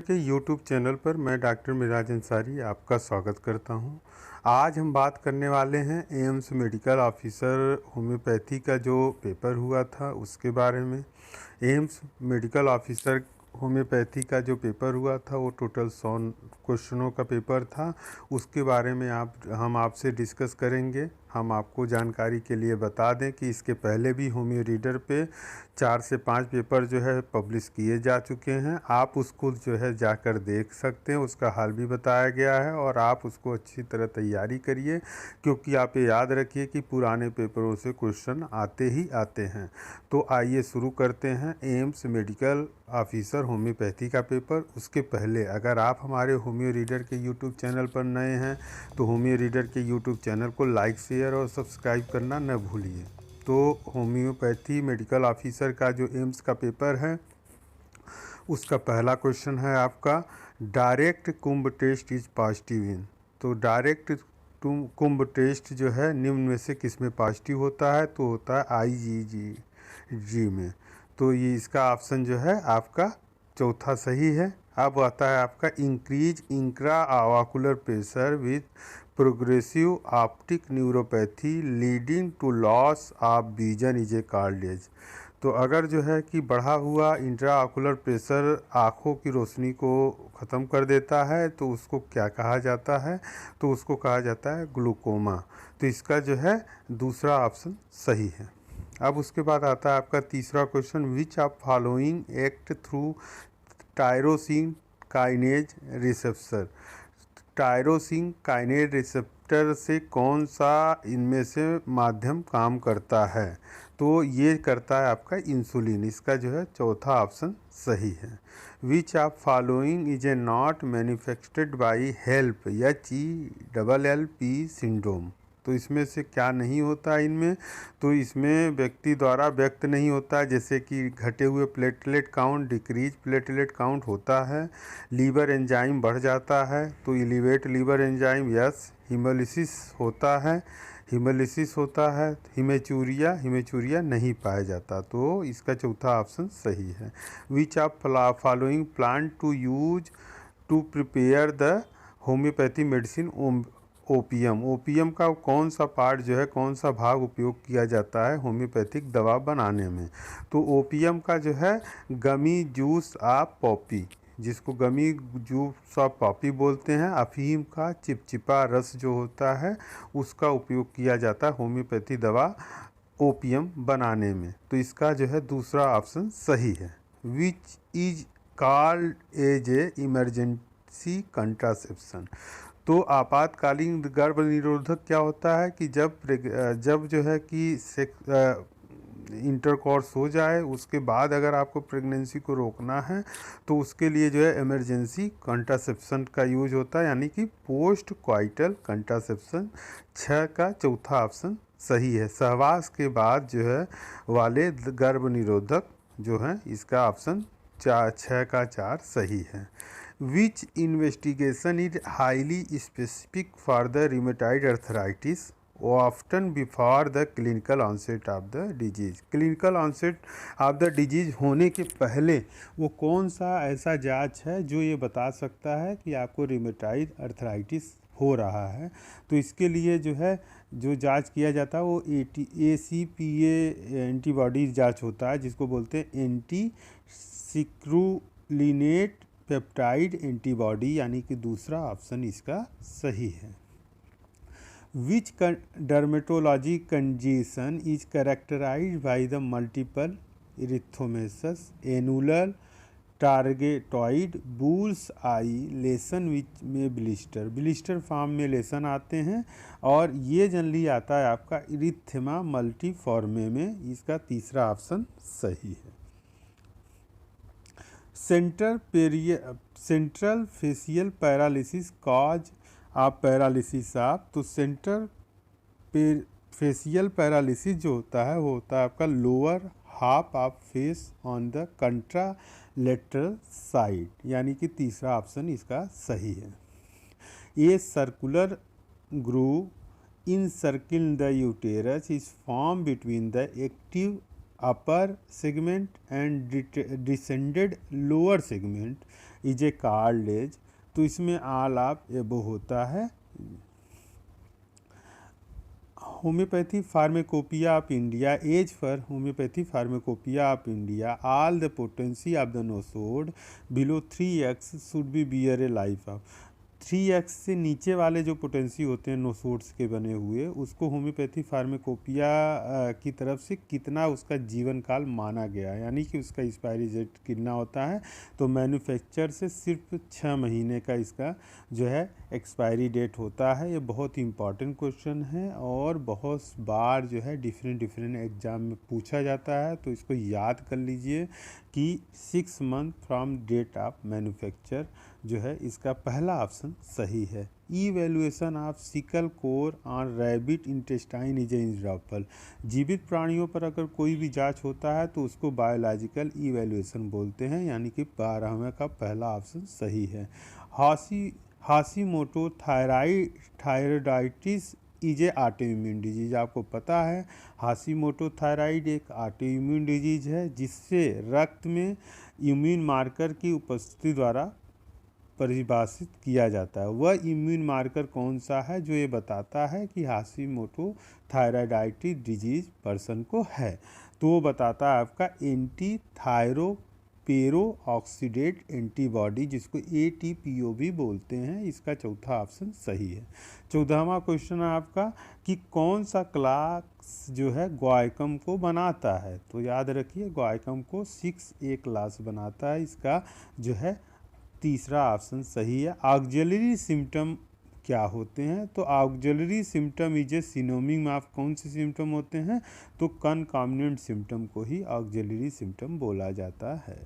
के YouTube channel पर मैं डॉक्टर मिराज अंसारी आपका स्वागत करता हूं। आज हम बात करने वाले हैं एम्स मेडिकल ऑफिसर होम्योपैथी का जो पेपर हुआ था उसके बारे में। एम्स मेडिकल ऑफिसर होम्योपैथी का जो पेपर हुआ था वो टोटल 100 क्वेश्चनों का पेपर था। उसके बारे में हम आपसे डिस्कस करेंगे। हम आपको जानकारी के लिए बता दें कि इसके पहले भी होम्यो रीडर पे 4 से 5 पेपर जो है पब्लिश किए जा चुके हैं। आप उसको जो है जाकर देख सकते हैं, उसका हाल भी बताया गया है और आप उसको अच्छी तरह तैयारी करिए, क्योंकि आप ये याद रखिए कि पुराने पेपरों से क्वेश्चन आते ही आते हैं। तो आइए शुरू करते हैं एम्स मेडिकल ऑफिसर होम्योपैथी का पेपर। उसके पहले अगर आप हमारे होम्यो रीडर के यूट्यूब चैनल पर नए हैं तो होम्यो रीडर के यूट्यूब चैनल को लाइक, शेयर और सब्सक्राइब करना न भूलिए। तो होम्योपैथी मेडिकल ऑफिसर का जो एम्स का पेपर है उसका पहला क्वेश्चन है आपका, direct Coombs test is positive in. तो डायरेक्ट कुंभ टेस्ट जो है निम्न में से किस में पॉजिटिव होता है? तो होता है IgG में। तो ये इसका ऑप्शन जो है आपका चौथा सही है। अब आता है आपका increase intraocular pressure with progressive optic neuropathy leading to loss of vision is a कार्डियज। तो अगर जो है कि बढ़ा हुआ इंट्रा आकुलर प्रेशर आँखों की रोशनी को ख़त्म कर देता है तो उसको क्या कहा जाता है? तो उसको कहा जाता है ग्लूकोमा। तो इसका जो है दूसरा ऑप्शन सही है। अब उसके बाद आता है आपका तीसरा question, which of following act through tyrosine kinase receptor. Tyrosine kinase receptor से कौन सा इनमें से माध्यम काम करता है? तो ये करता है आपका इंसुलिन। इसका जो है चौथा ऑप्शन सही है। Which of following is a not manufactured by help HELLP syndrome. तो इसमें से क्या नहीं होता इनमें? तो इसमें व्यक्ति द्वारा व्यक्त नहीं होता, जैसे कि घटे हुए platelet count, decrease platelet count होता है, लीवर एंजाइम बढ़ जाता है तो elevate liver enzyme, yes, haemolysis होता है, हिमेचूरिया नहीं पाया जाता। तो इसका चौथा ऑप्शन सही है। Which of following plant to use to prepare the homoeopathy medicine opium का कौन सा पार्ट जो है, कौन सा भाग उपयोग किया जाता है होम्योपैथिक दवा बनाने में? तो ओपियम का जो है गमी जूस ऑफ पॉपी, जिसको गमी जूस ऑफ पॉपी बोलते हैं, अफीम का चिपचिपा रस जो होता है उसका उपयोग किया जाता है होम्योपैथी दवा ओपियम बनाने में। तो इसका जो है दूसरा ऑप्शन सही है। Which is called as a emergency contraception. तो आपातकालीन गर्भ निरोधक क्या होता है कि जब जो है कि इंटरकॉर्स हो जाए उसके बाद अगर आपको प्रेगनेंसी को रोकना है तो उसके लिए जो है इमरजेंसी कंट्रासेप्शन का यूज होता है, यानी कि पोस्ट क्वाइटल कंट्रासेप्शन। 6 का चौथा ऑप्शन सही है। सहवास के बाद जो है वाले गर्भ निरोधक जो है, इसका ऑप्शन 6 का 4 सही है। Which investigation is highly specific for the rheumatoid arthritis often before the clinical onset of the disease. Clinical onset of the disease होने के पहले वो कौन सा ऐसा जांच है जो ये बता सकता है कि आपको रिमेटॉइड अर्थराइटिस हो रहा है? तो इसके लिए जो है जो जांच किया जाता है वो ACPA एंटीबॉडी जांच होता है, जिसको बोलते हैं एंटी सिक्रुलिनेट पेप्टाइड एंटीबॉडी, यानी कि दूसरा ऑप्शन इसका सही है। Which dermatology condition is characterised by the multiple erythematous annular targetoid bull's eye lesion which में ब्लिस्टर फॉर्म में लेसन आते हैं और ये जनरली आता है आपका इरिथेमा मल्टीफॉर्मे में। इसका तीसरा ऑप्शन सही है। Central facial paralysis cause of paralysis of. तो सेंट्रल फेसियल पैरालिसिस जो होता है वो होता है आपका lower half of face on the contralateral side, यानी कि तीसरा ऑप्शन इसका सही है। A circular groove in circle the uterus is form between the active upper segment and descended lower segment is a card edge, तो इसमें all of above होता है। Homeopathy pharmacopoeia of India, as for homeopathy pharmacopoeia of India, all the potency of the nosode below 3x should be bear a life of. 3x से नीचे वाले जो potency होते हैं नोसोड्स के बने हुए, उसको होम्योपैथी फार्मेकोपिया की तरफ से कितना उसका जीवन काल माना गया, यानी कि उसका एक्सपायरी डेट कितना होता है। तो मैन्युफैक्चर से सिर्फ 6 महीने का इसका जो है एक्सपायरी डेट होता है। ये बहुत इंपॉर्टेंट क्वेश्चन है और बहुत बार जो है डिफरेंट एग्जाम में पूछा जाता है, तो इसको याद कर लीजिए कि 6 month from date of manufacture जो है इसका पहला ऑप्शन सही है। Evaluation of sickle core on rabbit intestine is example. जीवित प्राणियों पर अगर कोई भी जांच होता है तो उसको बायोलॉजिकल इवैल्यूएशन बोलते हैं, यानी कि 12वें का पहला ऑप्शन सही है। Hashimoto thyroiditis is a autoimmune disease. आपको पता है हाशीमोटो थायराइड एक ऑटोइम्यून डिजीज है जिससे रक्त में इम्यून मार्कर की उपस्थिति द्वारा परिभाषित किया जाता है। वह इम्यून मार्कर कौन सा है जो ये बताता है कि हाशीमोटो थायराइडाइटिस डिजीज पर्सन को है, तो वो बताता है आपका एंटी थायरोपेरो ऑक्सीडेट एंटीबॉडी, जिसको ATPO भी बोलते हैं। इसका चौथा ऑप्शन सही है। 14वां क्वेश्चन है आपका कि कौन सा क्लास जो है ग्वाइकम को बनाता है, तो याद रखिए ग्वाइकम को 6A क्लास बनाता है। इसका जो है तीसरा ऑप्शन सही है। ऑक्सिलरी सिम्टम क्या होते हैं, तो auxiliary symptom is a synonym of कौन से सिम्टम होते हैं, तो कनकॉम्बिनेंट सिम्टम को ही ऑक्सिलरी सिम्टम बोला जाता है।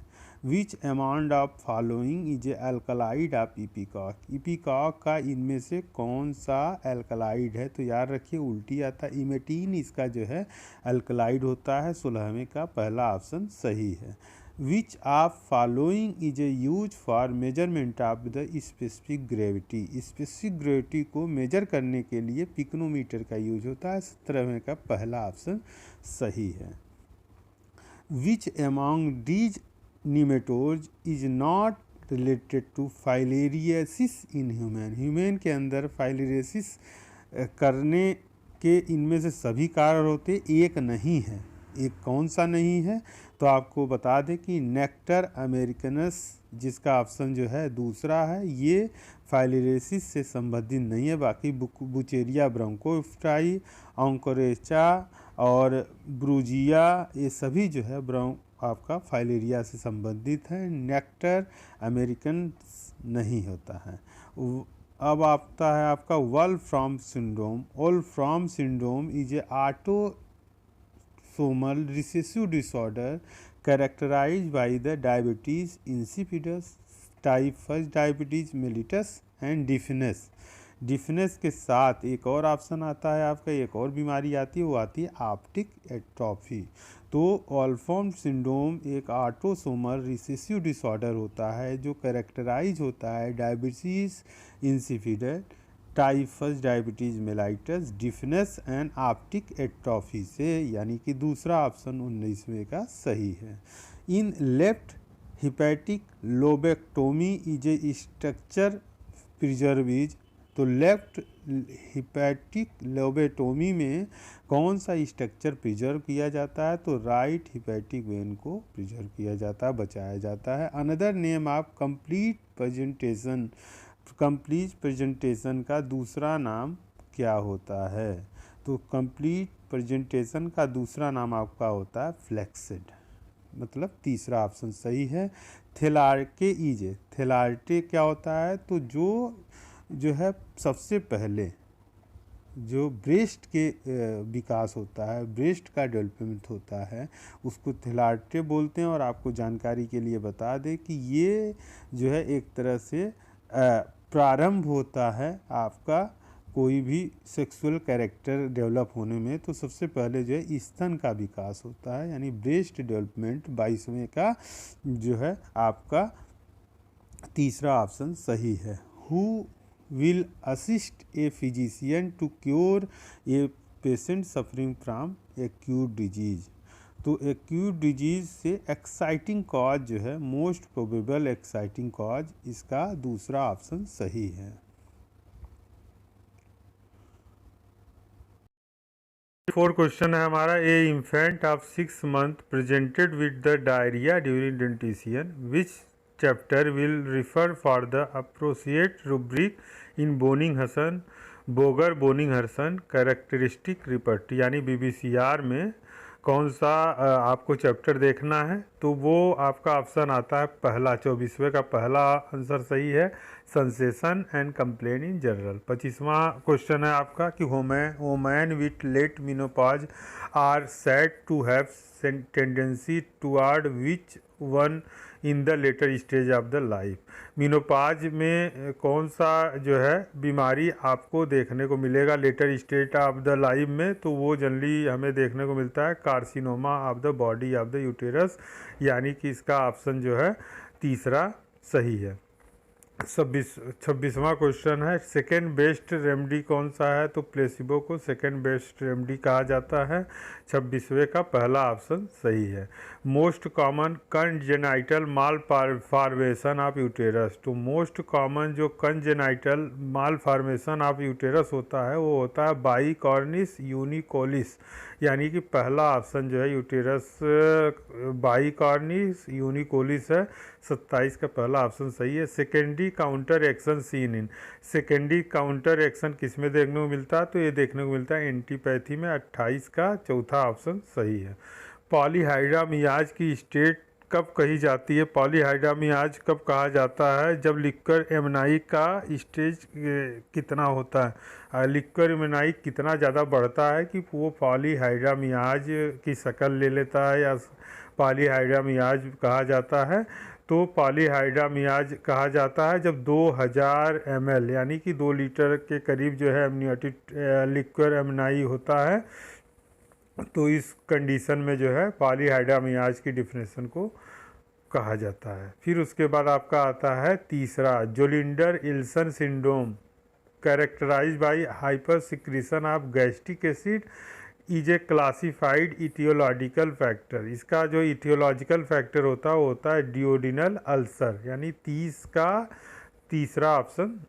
विच amount of following is A alkaloid of ipecac. Ipecac का इनमें से कौन सा अल्कलाइड है, तो याद रखिए उल्टी आता है इमेटीन, इसका जो है अल्कलाइड होता है। 16वें का पहला ऑप्शन सही है। Which of following is A use for measurement of the specific gravity. Specific gravity को मेजर करने के लिए पिक्नोमीटर का यूज होता है। 17वें का पहला ऑप्शन सही है। Which among these nematodes is not related to filariasis in human. Human के अंदर फाइलेरियासिस करने के इनमें से सभी कारण होते, एक नहीं है। एक कौन सा नहीं है, तो आपको बता दें कि नेक्टर अमेरिकनस, जिसका ऑप्शन जो है दूसरा है, ये फाइलेरियासिस से संबंधित नहीं है। बाकी बुचेरिया ब्रोंकोफ्टाई, ऑन्कोरेचा और ब्रूजिया, ये सभी जो है आपका फाइलेरिया से संबंधित है। नेक्टर अमेरिकन नहीं होता है। अब आता है आपका Wolfram syndrome. Wolfram syndrome is a autosomal recessive disorder characterized by the diabetes insipidus, type 1 diabetes mellitus and deafness। Deafness के साथ एक और ऑप्शन आता है आपका, एक और बीमारी आती है, वो आती है ऑप्टिक एट्रोफी। तो वोल्फ्राम सिंड्रोम एक ऑटोसोमल रिसेसिव डिसऑर्डर होता है जो कैरेक्टराइज होता है diabetes insipidus, type 1 diabetes mellitus, deafness and optic atrophy से, यानी कि दूसरा ऑप्शन 19वें का सही है। In left hepatic lobectomy is a structure preserves. तो लेफ्ट हिपैटिक लोबेटोमी में कौन सा स्ट्रक्चर प्रिजर्व किया जाता है, तो राइट हिपैटिक वेन को प्रिजर्व किया जाता है, बचाया जाता है। Another name of complete presentation. Complete presentation का दूसरा नाम क्या होता है, तो कंप्लीट प्रेजेंटेशन का दूसरा नाम आपका होता है फ्लेक्सिड, मतलब तीसरा ऑप्शन सही है। थेलार्के इजे, थेलार्टे क्या होता है, तो जो है सबसे पहले जो ब्रेस्ट के विकास होता है, ब्रेस्ट का डेवलपमेंट होता है, उसको थेलार्टे बोलते हैं। और आपको जानकारी के लिए बता दें कि ये जो है एक तरह से प्रारंभ होता है आपका कोई भी सेक्सुअल कैरेक्टर डेवलप होने में, तो सबसे पहले जो है स्तन का विकास होता है, यानी ब्रेस्ट डेवलपमेंट। 22वें का जो है आपका तीसरा ऑप्शन सही है। Who will assist a physician to cure a patient suffering from acute disease। तो एक्यूट डिजीज से एक्साइटिंग कॉज जो है, मोस्ट प्रोबेबल एक्साइटिंग कॉज, इसका दूसरा ऑप्शन सही है। 4 क्वेश्चन है हमारा। A infant of 6 month presented with the diarrhoea during dentition, which chapter will refer for the appropriate rubric in Boenninghausen Boger Boenninghausen characteristic repertory, यानी BBCR में कौन सा आपको चैप्टर देखना है। तो वो आपका ऑप्शन आता है पहला, 24वें का पहला आंसर सही है, sensation and complain in general. 25वां क्वेश्चन है आपका कि women with late menopause are said to have tendency toward which one in the later stage of the life. Menopause में कौन सा जो है बीमारी आपको देखने को मिलेगा letter stage of the life में, तो वो जनरली हमें देखने को मिलता है carcinoma of the body of the uterus, यानी कि इसका ऑप्शन जो है तीसरा सही है। 26वां क्वेश्चन है, सेकेंड बेस्ट रेमेडी कौन सा है। तो प्लेसिबो को सेकेंड बेस्ट रेमेडी कहा जाता है। 26वें का पहला ऑप्शन सही है। Most common congenital mall formation of uterus, तो मोस्ट कॉमन जो congenital mall formation of uterus होता है वो होता है बाईकॉर्निस यूनिकोलिस, यानी कि पहला ऑप्शन जो है यूटेरस बाईकॉर्निस यूनिकोलिस है। 27 का पहला ऑप्शन सही है। Secondary counter action seen in, secondary counter action किस में देखने को मिलता है, तो ये देखने को मिलता है एंटीपैथी में। 28 का चौथा ऑप्शन सही है। पॉलीहाइड्रा मियाज की स्टेट कब कही जाती है। पॉलीहाइड्रा मियाज कब कहा जाता है, जब लिक्वर एमनाई का स्टेज कितना होता है, लिक्वर एमनाई कितना ज़्यादा बढ़ता है कि वो पॉलीहाइड्रा मियाज की शक्ल ले लेता है, या पॉलीहाइड्रा मियाज कहा जाता है। तो पॉलीहाइड्रा मियाज कहा जाता है जब 2000 ml यानी कि 2 लीटर के करीब जो है एमनियोटिक लिक्वर एमनाई होता है, तो इस कंडीशन में जो है पॉलीहाइड्रा मियाज की डिफिनेशन को कहा जाता है। फिर उसके बाद आपका आता है तीसरा, Zollinger Ellison syndrome characterised by hyper secretion of gastric acid is a classified etiological factor. इसका जो इथियोलॉजिकल फैक्टर होता है वो होता है डिओडिनल अल्सर, यानी 30 का तीसरा ऑप्शन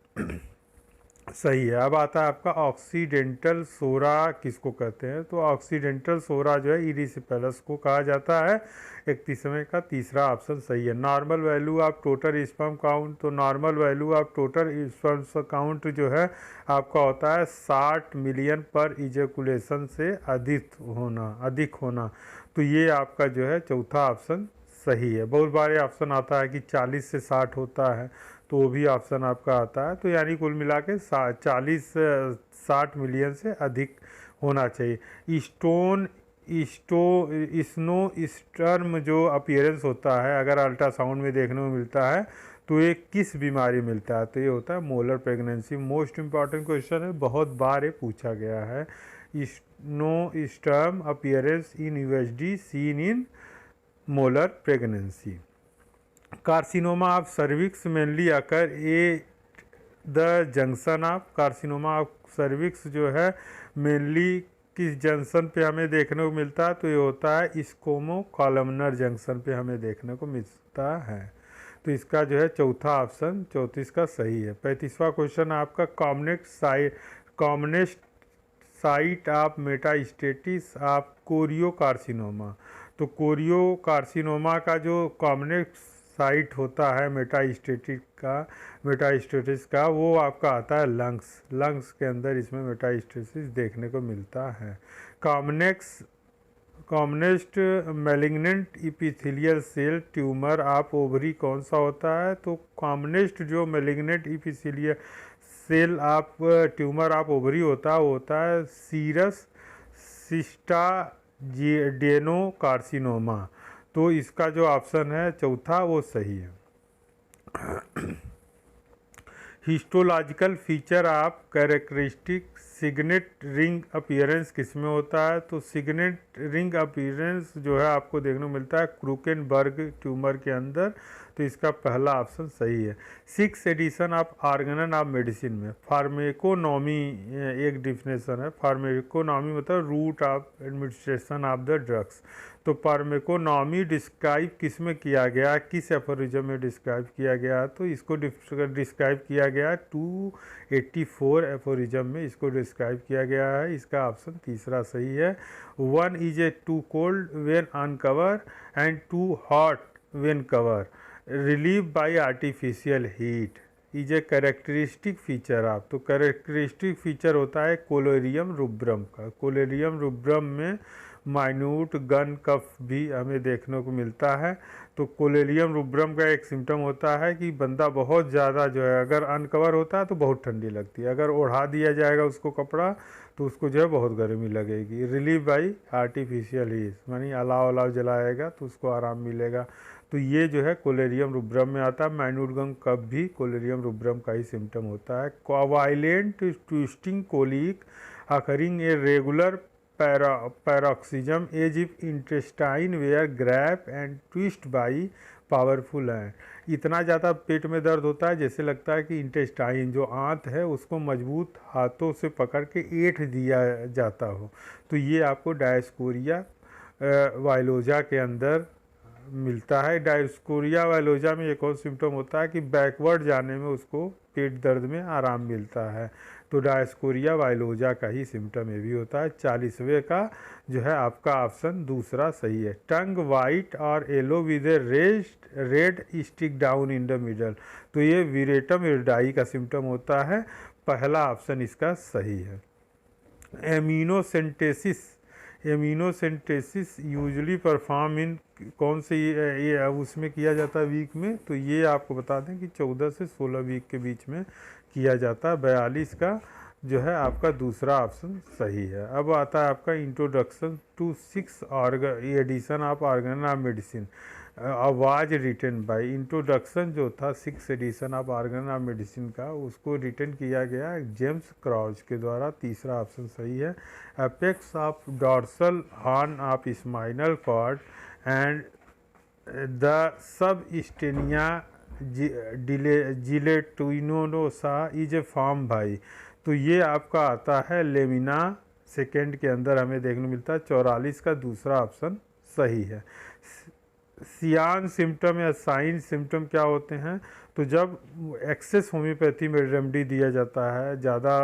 सही है। अब आता है आपका ऑक्सीडेंटल सोरा किसको कहते हैं, तो ऑक्सीडेंटल सोरा जो है इरिसिपेलस को कहा जाता है। 31वें का तीसरा ऑप्शन सही है। Normal value of total sperm count, तो normal value of total sperm count जो है आपका होता है 60 मिलियन पर इजेकुलेशन से अधिक होना, तो ये आपका जो है चौथा ऑप्शन सही है। बहुत बार ऑप्शन आता है कि 40 से 60 होता है, तो वो भी ऑप्शन आपका आता है। तो यानी कुल मिला के 40-60 मिलियन से अधिक होना चाहिए। स्नो स्टर्म जो अपीयरेंस होता है अगर अल्ट्रासाउंड में देखने को मिलता है तो ये किस बीमारी मिलता है, तो ये होता है molar pregnancy. Most important question है, बहुत बार ये पूछा गया है। Snow storm appearance in USG seen in molar pregnancy. Carcinoma of cervix mainly occur at the junction of, carcinoma of cervix जो है मेनली किस जंक्शन पे हमें देखने को मिलता है, तो ये होता है स्कोमो कॉलमनर जंक्शन पे हमें देखने को मिलता है। तो इसका जो है चौथा ऑप्शन 34 का सही है। 35वां क्वेश्चन आपका commonest site of metastasis of chorio carcinoma, तो कोरियो कार्सिनोमा का जो कॉमनेस्ट साइट होता है मेटास्टेसिस का वो आपका आता है लंग्स के अंदर इसमें मेटास्टेसिस देखने को मिलता है। Commonest malignant epithelial cell tumour of ovary कौन सा होता है, तो कॉमनेस्ट जो malignant epithelial cell of tumour of ovary होता है वो होता है सीरस सिस्टाडेनो कार्सिनोमा, तो इसका जो ऑप्शन है चौथा वो सही है। Histological feature of characteristic signet ring appearance किसमें होता है, तो सिग्नेट रिंग अपीयरेंस जो है आपको देखने को मिलता है क्रूकेनबर्ग ट्यूमर के अंदर, तो इसका पहला ऑप्शन सही है। 6 edition of organon of medicine में फार्मेकोनॉमी एक डिफिनेशन है। फार्मेकोनॉमी मतलब route of administration of the drugs, तो फार्माकोनॉमी डिस्क्राइब किस में किया गया, किस एफोरिज्म में डिस्क्राइब किया गया, तो इसको डिस्क्राइब किया गया 284 एफोरिज्म में इसको डिस्क्राइब किया गया है। इसका ऑप्शन तीसरा सही है। 1 is a too cold when uncover and too hot when cover, relieve by artificial heat is a characteristic feature of. तो कैरेक्टरिस्टिक फीचर होता है कोलेरियम रुब्रम का। कोलेरियम रुब्रम में माइन्यूट गन कफ भी हमें देखने को मिलता है। तो कोलेरियम रुब्रम का एक सिम्टम होता है कि बंदा बहुत ज़्यादा जो है अगर अनकवर होता है तो बहुत ठंडी लगती है, अगर ओढ़ा दिया जाएगा उसको कपड़ा तो उसको जो है बहुत गर्मी लगेगी। रिलीव बाई आर्टिफिशियल हीट मानी अलाव अलाव जलाएगा तो उसको आराम मिलेगा। तो ये जो है कोलेरियम रुब्रम में आता है। माइन्यूट गन कफ भी कोलेरियम रुब्रम का ही सिम्टम होता है। Violent twisting colic occurring a regular paroxysm as if intestine were grasp and twist by powerful hand. इतना ज़्यादा पेट में दर्द होता है जैसे लगता है कि इंटेस्टाइन जो आंत है उसको मजबूत हाथों से पकड़ के ऐंठ दिया जाता हो। तो ये आपको डायस्कोरिया वाइलोजा के अंदर मिलता है। डायस्कोरिया वाइलोजा में एक और सिम्टम होता है कि बैकवर्ड जाने में उसको पेट दर्द में आराम मिलता है। तो डायस्कोरिया वाइलोजा का ही सिम्टम ये भी होता है। 40वें का जो है आपका ऑप्शन दूसरा सही है। टंग वाइट और yellow with A red stick down in the middle, तो ये विरेटम इरिडाई का सिम्टम होता है। पहला ऑप्शन इसका सही है। एमिनोसेंटेसिस यूजुअली परफॉर्म इन कौन से ये उसमें किया जाता है वीक में, तो ये आपको बता दें कि 14 से 16 वीक के बीच में किया जाता है। 42 का जो है आपका दूसरा ऑप्शन सही है। अब आता है आपका introduction to 6 edition of organ of medicine was written by. Introduction जो था 6 edition of organ of medicine का उसको रिटन किया गया जेम्स क्राउच के द्वारा। तीसरा ऑप्शन सही है। Apex of dorsal horn of spinal cord and the substantia gelatinosa is a form भाई। तो ये आपका आता है लेमिना सेकेंड के अंदर हमें देखने को मिलता है। 44 का दूसरा ऑप्शन सही है। सियान सिम्टम या साइन सिम्टम क्या होते हैं, तो जब एक्सेस होम्योपैथी में रेमेडी दिया जाता है, ज़्यादा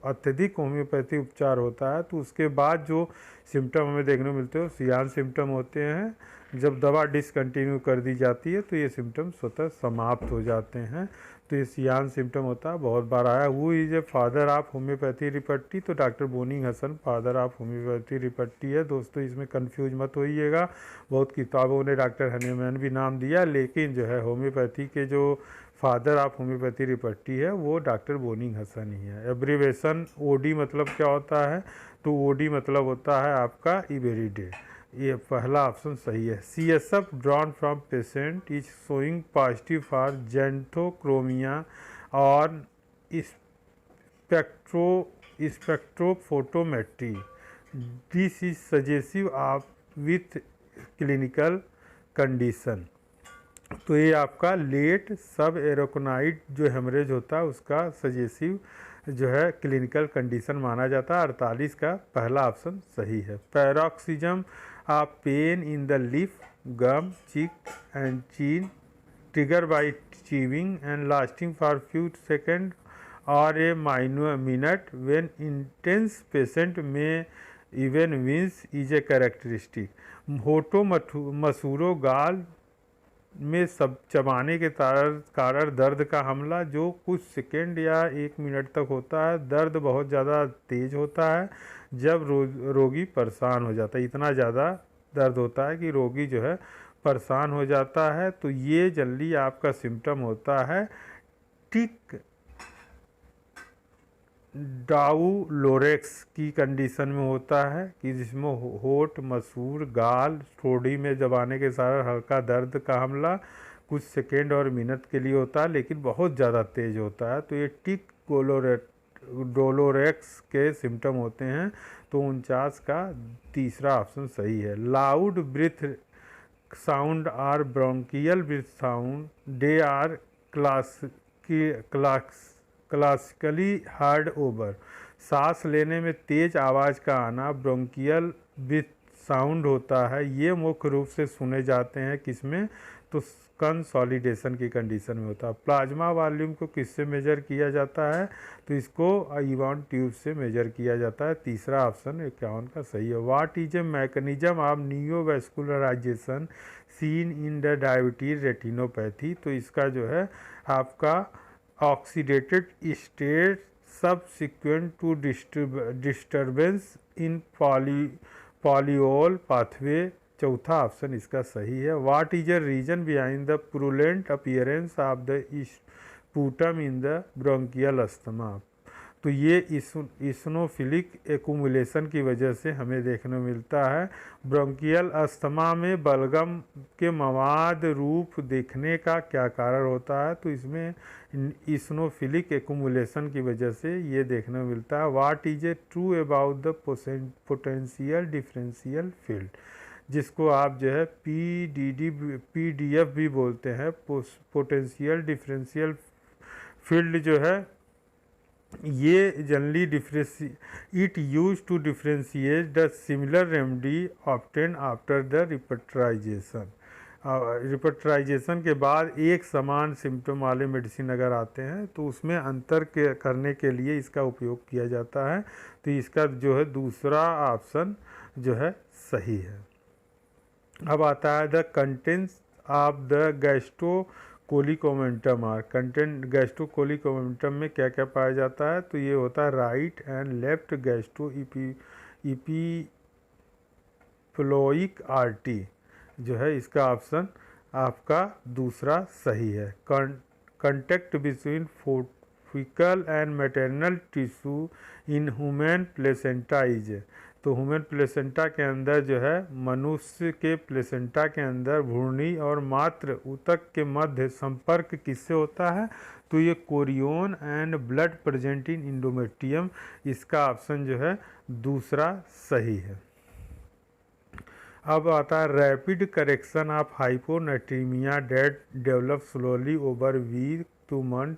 अत्यधिक होम्योपैथी उपचार होता है, तो उसके बाद जो सिम्टम हमें देखने को मिलते हैं सियान सिम्टम होते हैं। जब दवा डिसकंटिन्यू कर दी जाती है तो ये सिम्टम स्वतः समाप्त हो जाते हैं। तो ये सियान सिम्टम होता है। बहुत बार आया who is a father of homeopathy repertory, तो doctor Boenninghausen father of homeopathy repertory है। दोस्तों इसमें कंफ्यूज मत होइएगा, बहुत किताबों ने डॉक्टर हनीमैन भी नाम दिया, लेकिन जो है होम्योपैथी के जो फादर ऑफ होम्योपैथी रिपट्टी है वो डॉक्टर बोनिंग हसन ही है। एब्रीवेशन ओडी मतलब क्या होता है, तो ओडी मतलब होता है आपका इवेरिडे। ये पहला ऑप्शन सही है। CSF drawn from patient is showing positive for xanthochromia और स्पेक्ट्रोफोटोमेट्री, दिस इज सजेसिव ऑफ विथ क्लिनिकल कंडीशन। तो ये आपका लेट सब एरोकोनाइड जो हेमरेज होता है उसका सजेसिव जो है क्लिनिकल कंडीशन माना जाता है। 48 का पहला ऑप्शन सही है। Paroxysm of pain in the lip gum cheek and chin trigger by chewing and lasting for few second or a minute when intense patient में even wince is a characteristic. होठों मसूरों गाल में सब चबाने के कारण दर्द का हमला जो कुछ सेकेंड या 1 मिनट तक होता है। दर्द बहुत ज़्यादा तेज होता है जब रोगी परेशान हो जाता है। इतना ज़्यादा दर्द होता है कि रोगी जो है परेशान हो जाता है। तो ये जल्दी आपका सिम्टम होता है टिक डाउलोरेक्स की कंडीशन में होता है कि जिसमें होठ मसूर गाल ठोड़ी में दबाने के साथ हल्का दर्द का हमला कुछ सेकेंड और मिनट के लिए होता है, लेकिन बहुत ज़्यादा तेज होता है। तो ये टिक डोलोरेक्स के सिम्टम होते हैं। तो 49 का तीसरा ऑप्शन सही है। Loud breath sound are bronchial breath sound they are classically heard over. सांस लेने में तेज आवाज़ का आना ब्रोंकियल ब्रीथ साउंड होता है ये मुख्य रूप से सुने जाते हैं किसमें, तो कंसोलिडेशन की कंडीशन में होता है। प्लाज्मा वॉल्यूम को किससे मेजर किया जाता है, तो इसको इवान ट्यूब से मेजर किया जाता है। तीसरा ऑप्शन 51 का सही है। What is a mechanism of neovascularisation seen in the diabetes retinopathy, तो इसका जो है आपका oxidated state subsequent to disturbance in polyol pathway, चौथा ऑप्शन इसका सही है। What is a reason behind the purulent appearance of the sputum in the bronchial asthma, तो ये इस्नोफिलिक एक्यूमुलेशन की वजह से हमें देखने मिलता है। ब्रोंकियल अस्थमा में बलगम के मवाद रूप देखने का क्या कारण होता है, तो इसमें इस्नोफिलिक एक्यूमुलेशन की वजह से ये देखने मिलता है। What is A true about the potential differential field, जिसको आप जो है पीडीएफ भी बोलते हैं। पोटेंशियल डिफरेंशियल फील्ड जो है ये generally it use to differentiate the similar remedy obtain after the repertorisation. Repertorisation के बाद एक समान सिम्टम वाले मेडिसिन अगर आते हैं तो उसमें अंतर करने के लिए इसका उपयोग किया जाता है। तो इसका जो है दूसरा ऑप्शन जो है सही है। अब आता है the contents of the gastrocolic omentum are, content gastrocolic omentum में क्या क्या पाया जाता है, तो ये होता है right and left gastroepiploic artery जो है, इसका ऑप्शन आपका दूसरा सही है। Contact between fetal and maternal tissue in human placenta is, तो ह्यूमन प्लेसेंटा के अंदर जो है मनुष्य के प्लेसेंटा के अंदर भ्रूणी और मात्र ऊतक के मध्य संपर्क किससे होता है, तो ये chorion and blood present in endometrium, इसका ऑप्शन जो है दूसरा सही है। अब आता है rapid correction of hyponatraemia that develop slowly over week to month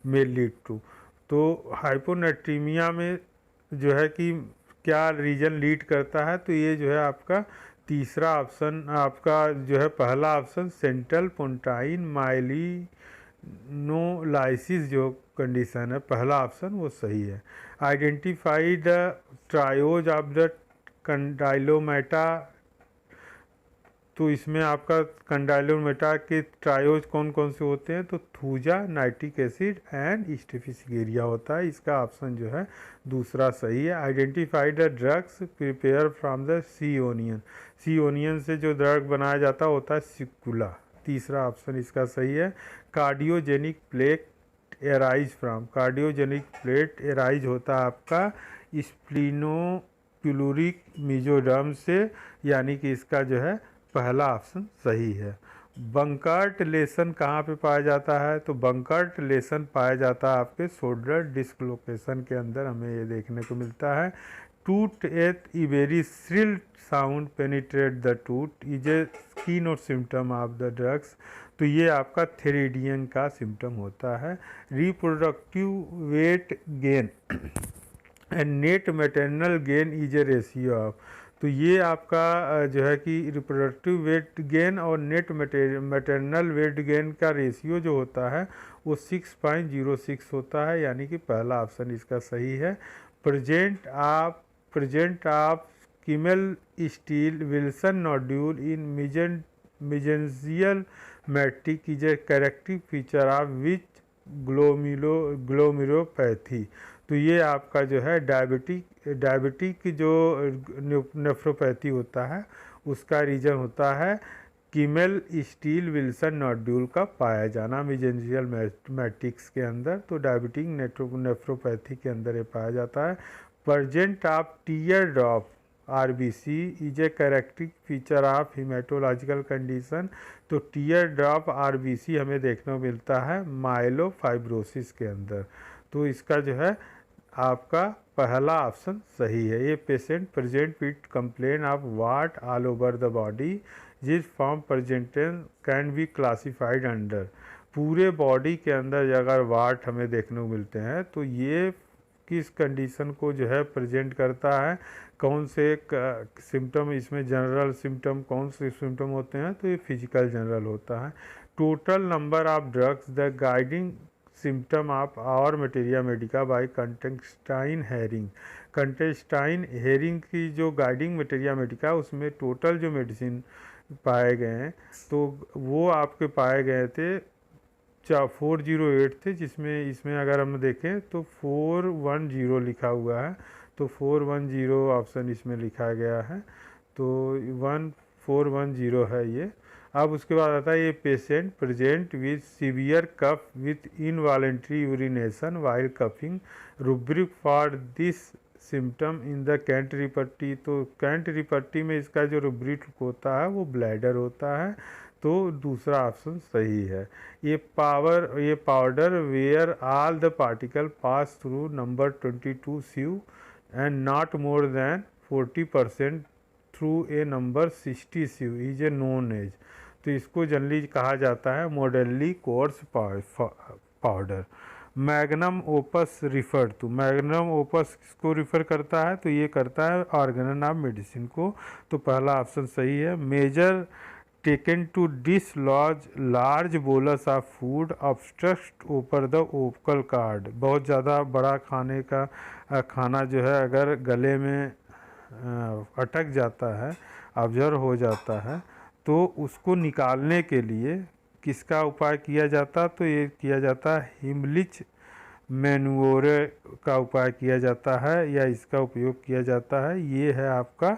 में लीड टू, तो हाइपोनेट्रीमिया में जो है कि क्या रीजन लीड करता है, तो ये जो है आपका तीसरा ऑप्शन आपका जो है पहला ऑप्शन सेंट्रल पोंटाइन माइलिनोलाइसिस जो कंडीशन है पहला ऑप्शन वो सही है। Identify the triad of the condylomata, तो इसमें आपका कंडाइलोमेटा के ट्रायोज कौन कौन से होते हैं, तो thuja, nitric acid and staphysagria होता है, इसका ऑप्शन जो है दूसरा सही है। Identify the drugs prepare from the sea onion, sea onion से जो ड्रग बनाया जाता होता है सिकुला, तीसरा ऑप्शन इसका सही है। Cardiogenic plate arise from, cardiogenic plate arise होता है आपका स्प्लिनोप्यूलरिक मेसोडर्म से, यानी कि इसका जो है पहला ऑप्शन सही है। बंकर्ट लेसन कहाँ पे पाया जाता है, तो बंकर्ट लेसन पाया जाता है आपके शोल्डर डिस्लोकेशन के अंदर, हमें ये देखने को मिलता है। Tooth at every shrill sound penetrate the tooth is a keynote symptom of the drugs, तो ये आपका थेरेडियन का सिम्टम होता है। Reproductive weight gain and net maternal gain is a ratio of, तो ये आपका जो है कि रिप्रोडक्टिव वेट गेन और नेट मैटरनल वेट गेन का रेशियो जो होता है वो 6.06 होता है, यानी कि पहला ऑप्शन इसका सही है। Present of Kimmelstiel Wilson nodule in mesangial matrix is a कैरेक्टिव फीचर ऑफ विच ग्लोमेरुलोपैथी, तो ये आपका जो है डायबिटिक जो नेफ्रोपैथी होता है उसका रीजन होता है किमेल स्टील विल्सन नोड्यूल का पाया जाना मेजेंजियल मैट्रिक्स के अंदर, तो डायबिटिक नेफ्रोपैथी के अंदर ये पाया जाता है। Present of tear drop RBC is a कैरेक्टिव फीचर ऑफ हीमेटोलॉजिकल कंडीशन, तो टीयर ड्रॉप आरबीसी हमें देखने को मिलता है माइलोफाइब्रोसिस के अंदर, तो इसका जो है आपका पहला ऑप्शन सही है। ये patient present with complain of wart all over the body जिस form presentation can be classified under, पूरे बॉडी के अंदर अगर वाट हमें देखने को मिलते हैं तो ये किस कंडीशन को जो है प्रेजेंट करता है, कौन से सिम्टम इसमें जनरल सिम्टम, कौन से सिम्टम होते हैं, तो ये फिजिकल जनरल होता है। Total number of drugs the guiding symptom of our materia medica by Constantine Hering. Constantine Hering की जो गाइडिंग मटेरिया मेडिका उसमें टोटल जो मेडिसिन पाए गए हैं तो वो आपके पाए गए थे 408 थे, जिसमें इसमें अगर हम देखें तो 410 लिखा हुआ है, तो 410 ऑप्शन इसमें लिखा गया है, तो 1410 है ये। अब उसके बाद आता है ये patient present with severe cough with involuntary urination while coughing, rubric for this symptom in the Kent पट्टी। तो कैंटरी पट्टी में इसका जो रुब्रिक होता है वो ब्लैडर होता है, तो दूसरा ऑप्शन सही है। ये powder where all the particle pass through number 22 sieve and not more than 40% through a number 60 sieve is a known as. तो इसको जनरली कहा जाता है moderately coarse powder. Magnum opus refer to, magnum opus किसको refer करता है, तो ये करता है ऑर्गेनन ऑफ मेडिसिन को, तो पहला ऑप्शन सही है। Measure taken to dislodge large bolus of food obstruct ऊपर द ओपकल कार्ड। बहुत ज़्यादा बड़ा खाने का खाना जो है अगर गले में अटक जाता है, ऑब्जर्व हो जाता है, तो उसको निकालने के लिए किसका उपाय किया जाता, तो ये किया जाता है हिमलिच मैन्योरे का उपाय किया जाता है या इसका उपयोग किया जाता है। ये है आपका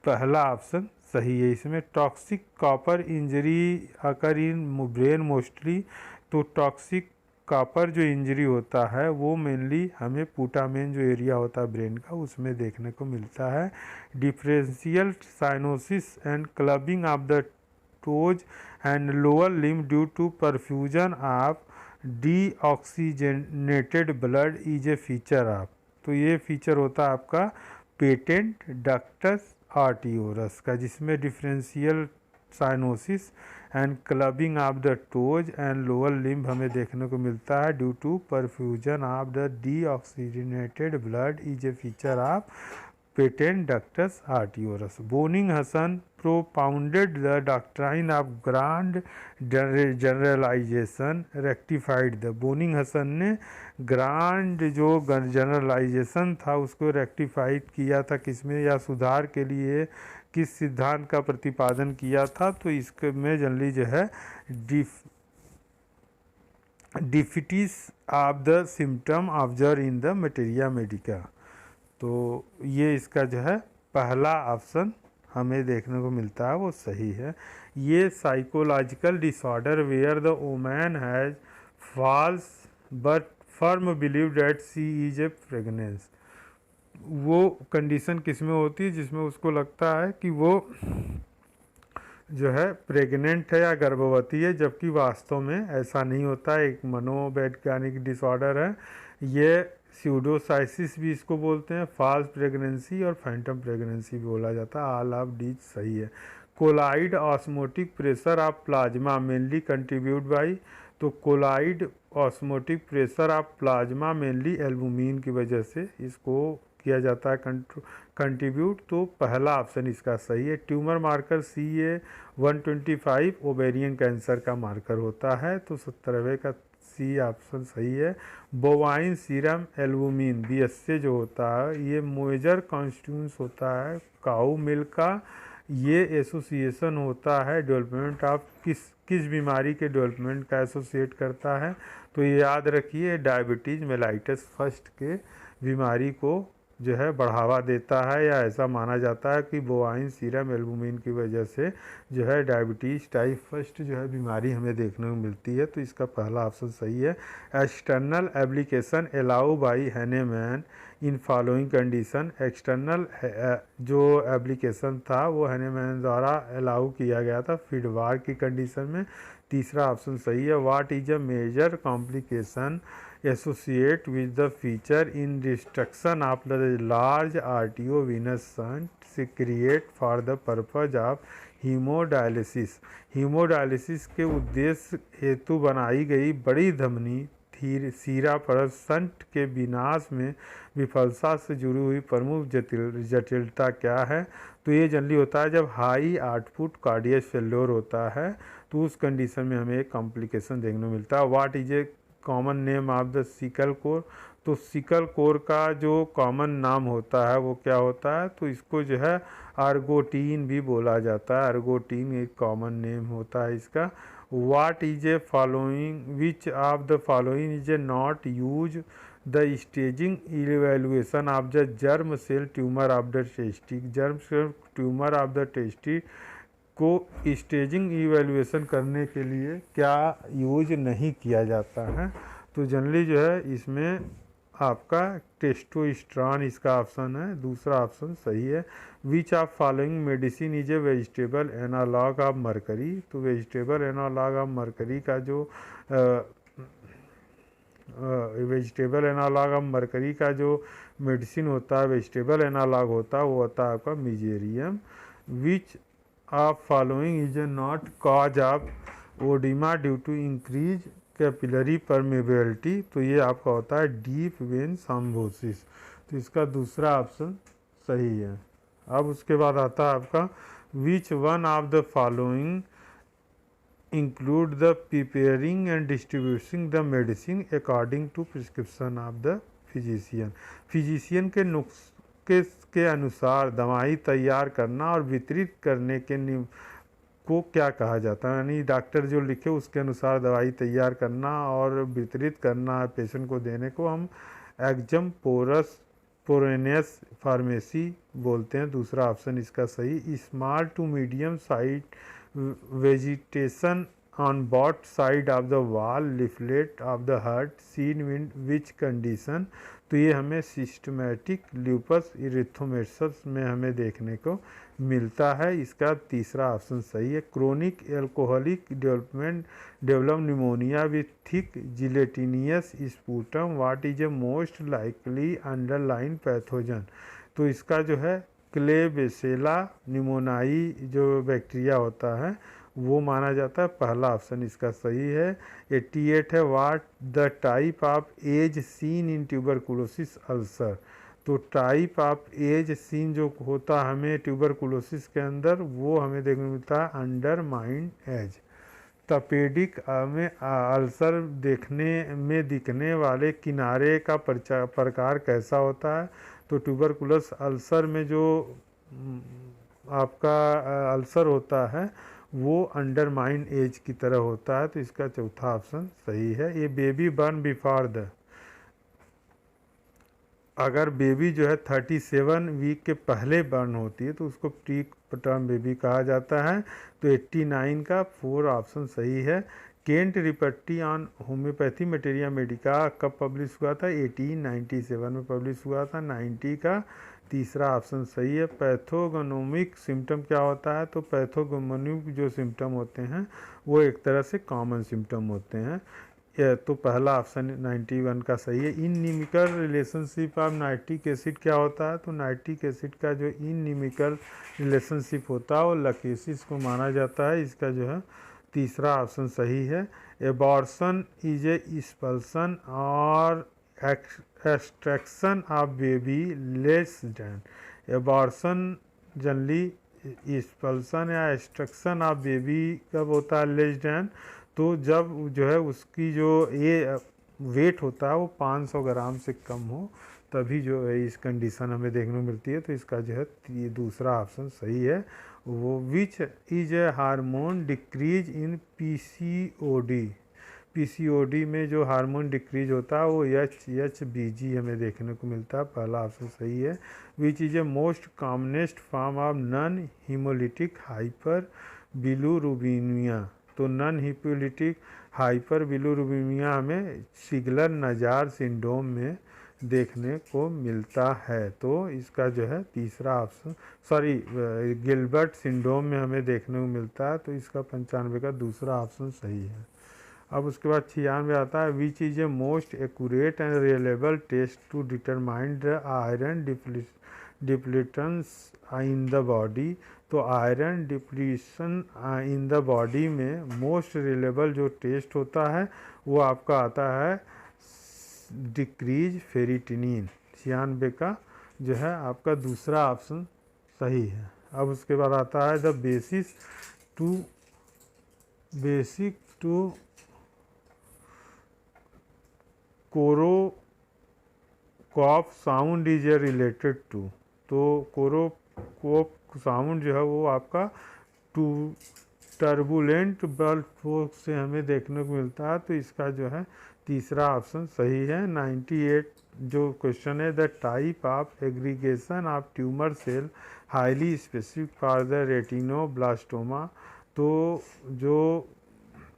पहला ऑप्शन सही है। इसमें toxic copper injury occur in brain mostly, तो टॉक्सिक कॉपर जो इंजरी होता है वो मेनली हमें पुटामेन जो एरिया होता है ब्रेन का उसमें देखने को मिलता है। Differential cyanosis and clubbing of the toes and lower limb due to perfusion of deoxygenated blood is a feature of, तो ये फीचर होता है आपका पेटेंट डक्टस आर्टियोरस का, जिसमें differential cyanosis and clubbing of the toes and lower limb हमें देखने को मिलता है due to perfusion of the deoxygenated blood is a feature of patent ductus arteriosus. Boenninghausen propounded the doctrine of grand generalization rectified the, Boenninghausen ने grand जो generalisation था उसको rectified किया था किसमें, या सुधार के लिए किस सिद्धांत का प्रतिपादन किया था, तो इसमें जनरली जो है deficits of the symptom observe in the materia medica. तो ये इसका जो है पहला ऑप्शन हमें देखने को मिलता है वो सही है। ये psychological disorder where the woman has false but firm believe that she is a pregnant, वो कंडीशन किस में होती है जिसमें उसको लगता है कि वो जो है प्रेग्नेंट है या गर्भवती है, जबकि वास्तव में ऐसा नहीं होता है। एक मनोवैज्ञानिक डिसऑर्डर है ये, स्यूडोसाइसिस भी इसको बोलते हैं, फॉल्स प्रेगनेंसी और फैंटम प्रेगनेंसी भी बोला जाता है। ऑल ऑफ डीज सही है। Colloid osmotic pressure of plasma mainly contribute by, तो colloid osmotic pressure of plasma mainly albumin की वजह से इसको किया जाता है कंट्रीब्यूट, तो पहला ऑप्शन इसका सही है। Tumour marker CA-125 ovarian cancer का मार्कर होता है, तो 17वें का सी ऑप्शन सही है। बोवाइन सीरम एल्बुमिन BSA जो होता है ये मेजर कॉन्स्टिट्यूंस होता है काऊ मिल्क का, ये एसोसिएशन होता है डेवलपमेंट ऑफ किस बीमारी के डेवलपमेंट का एसोसिएट करता है, तो ये याद रखिए डायबिटीज़ मेलाइटस फर्स्ट के बीमारी को जो है बढ़ावा देता है, या ऐसा माना जाता है कि बोवाइन सीरम एल्बुमिन की वजह से जो है डायबिटीज़ टाइप फर्स्ट जो है बीमारी हमें देखने को मिलती है, तो इसका पहला ऑप्शन सही है। External application allow by Hahnemann in following condition, external जो एप्लीकेशन था वो हैनेमैन द्वारा अलाउ किया गया था फीडबार की कंडीशन में, तीसरा ऑप्शन सही है। What is a major complication associate with the feature in destruction of the large arteriovenous shunt created for the purpose of haemodialysis, haemodialysis के उद्देश्य हेतु बनाई गई बड़ी धमनी सीरा परत संट के विनाश में विफलता से जुड़ी हुई प्रमुख जटिलता क्या है? तो ये जनरली होता है जब हाई आउटपुट कार्डियक फेल्योर होता है, तो उस कंडीशन में हमें एक कॉम्प्लिकेशन देखने को मिलता है। What is A common name of the sickle core? तो सिकल कोर का जो कॉमन नाम होता है वो क्या होता है? तो इसको जो है अर्गोटीन भी बोला जाता है। अर्गोटीन एक कॉमन नेम होता है इसका। What is a following which of the following is a not use the staging evaluation of the germ cell tumour of the testis? Germ cell tumour of the testis को staging evaluation करने के लिए क्या use नहीं किया जाता है? तो जनरली जो है इसमें आपका टेस्टोस्टेरोन इसका ऑप्शन है, दूसरा ऑप्शन सही है। Which of following medicine is a vegetable analogue of mercury? तो वेजिटेबल एनालॉग ऑफ मरकरी का जो वेजिटेबल एनालॉग ऑफ मरकरी का जो मेडिसिन होता है, वेजिटेबल एनालॉग होता है, वो होता है आपका mezereum. Which of following is a not cause of oedema due to increase capillary permeability? तो ये आपका होता है डीप वेन थ्रोम्बोसिस। तो इसका दूसरा ऑप्शन सही है। अब उसके बाद आता है आपका which one of the following include the preparing and distributing the medicine according to prescription of the physician? Physician के नुस्खे के अनुसार दवाई तैयार करना और वितरित करने के को क्या कहा जाता है? यानी डॉक्टर जो लिखे उसके अनुसार दवाई तैयार करना और वितरित करना पेशेंट को देने को हम एक्जम्पोरेनियस फार्मेसी बोलते हैं। दूसरा ऑप्शन इसका सही। Small to medium size vegetation on both side of the wall leaflet of the heart seen in which condition? तो ये हमें सिस्टमैटिक ल्यूपस इरिथ्रोमेटस में हमें देखने को मिलता है। इसका तीसरा ऑप्शन सही है। Chronic alcoholic develop pneumonia with thick gelatinous sputum? What is a most likely underline pathogen? तो इसका जो है क्लेबेसिला निमोनाई जो बैक्टीरिया होता है वो माना जाता है। पहला ऑप्शन इसका सही है। 88 है। What the type of edge seen in tuberculosis ulcer? तो टाइप ऑफ एज सीन जो होता है हमें ट्यूबरकुलोसिस के अंदर वो हमें देखने को मिलता है अंडरमाइंड एज। तपेडिक में अल्सर दिखने वाले किनारे का प्रकार कैसा होता है? तो ट्यूबरकुलस अल्सर में जो आपका अल्सर होता है वो अंडरमाइंड एज की तरह होता है। तो इसका चौथा ऑप्शन सही है। ये बेबी बर्न बिफोर द, अगर बेबी जो है 37 वीक के पहले बर्न होती है तो उसको प्री टर्म बेबी कहा जाता है। तो 89 का 4 ऑप्शन सही है। Kent repertory on homoeopathy materia medica कब पब्लिश हुआ था? 1897 में पब्लिश हुआ था। 90 का तीसरा ऑप्शन सही है। पैथोगनोमिक सिम्टम क्या होता है? तो पैथोगनोमिक जो सिम्टम होते हैं वो एक तरह से कॉमन सिम्टम होते हैं। तो पहला ऑप्शन 91 का सही है। इननिमिकल रिलेशनशिप ऑफ नाइट्रिक एसिड क्या होता है? तो नाइट्रिक एसिड का जो इननिमिकल रिलेशनशिप होता है वो लकेसिस को माना जाता है। इसका जो है तीसरा ऑप्शन सही है। एबॉर्शन इज ए एक्सपल्सन और extraction of baby less than? Abortion generally expulsion या एक्सट्रैक्शन ऑफ बेबी कब होता है? लेस देन, तो जब जो है उसकी जो ये वेट होता है वो 500 ग्राम से कम हो तभी जो है इस कंडीशन हमें देखने को मिलती है। तो इसका जो है ये दूसरा ऑप्शन सही है। वो विच is A hormone decrease in PCOD? PCOD में जो हार्मोन डिक्रीज होता है वो HHBG हमें देखने को मिलता है। पहला ऑप्शन सही है। Which is a most commonest form of non haemolytic hyperbilirubinaemia? तो नॉन हीमोलिटिक हाइपर बिलिरुबिनिया हमें सिगलर नजार सिंड्रोम में देखने को मिलता है। तो इसका जो है तीसरा ऑप्शन गिलबर्ट सिंड्रोम में हमें देखने को मिलता है। तो इसका 95 का दूसरा ऑप्शन सही है। अब उसके बाद 96 आता है। Which is a most accurate and reliable test to determine the iron depletion in the body? तो iron depletion in the body में मोस्ट रिलायबल जो टेस्ट होता है वो आपका आता है डिक्रीज फेरिटिनिन। 96 का जो है आपका दूसरा ऑप्शन सही है। अब उसके बाद आता है the basic to Korotkoff sound is related to. तो कोरोकॉप साउंड जो है वो आपका टर्बुलेंट बल्ब फोर्स से हमें देखने को मिलता है, तो इसका जो है तीसरा ऑप्शन सही है। 98 जो क्वेश्चन है, the type of aggregation of tumour cell highly specific for the retinoblastoma. तो जो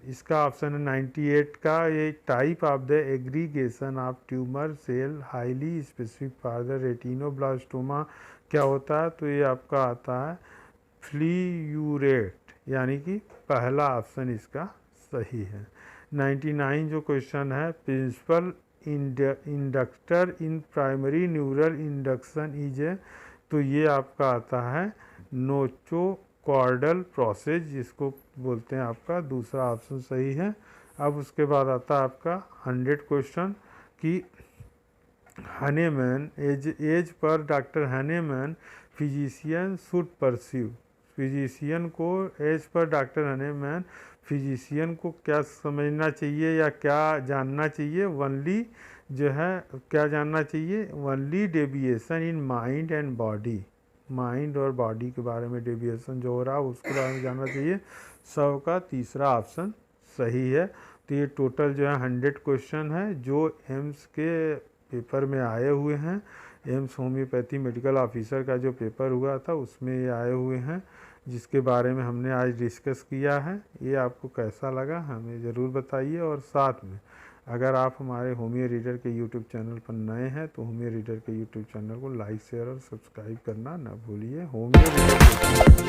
इसका ऑप्शन है 98 का, ये type of the aggregation of tumour cell highly specific for the retinoblastoma क्या होता है, तो ये आपका आता है फ्लीयूरेट, यानी कि पहला ऑप्शन इसका सही है। 99 जो क्वेश्चन है, principal inductor in primary neural induction is a, तो ये आपका आता है नोचोकॉर्डल प्रोसेस, जिसको बोलते हैं आपका दूसरा ऑप्शन सही है। अब उसके बाद आता है आपका 100 क्वेश्चन कि Hahnemann as per doctor Hahnemann physician should pursue. Physician को as per doctor Hahnemann physician को क्या समझना चाहिए या क्या जानना चाहिए, वनली जो है क्या जानना चाहिए, only deviation in mind and body. Mind और बॉडी के बारे में डेविएशन जो हो रहा है उसके बारे में जानना चाहिए। 100 का तीसरा ऑप्शन सही है। तो ये टोटल जो है 100 क्वेश्चन है जो एम्स के पेपर में आए हुए हैं। एम्स होम्योपैथी मेडिकल ऑफिसर का जो पेपर हुआ था उसमें ये आए हुए हैं, जिसके बारे में हमने आज डिस्कस किया है। ये आपको कैसा लगा हमें ज़रूर बताइए, और साथ में अगर आप हमारे होमियो रीडर के यूट्यूब चैनल पर नए हैं तो होमियो रीडर के यूट्यूब चैनल को लाइक शेयर और सब्सक्राइब करना ना भूलिए। Homeo reader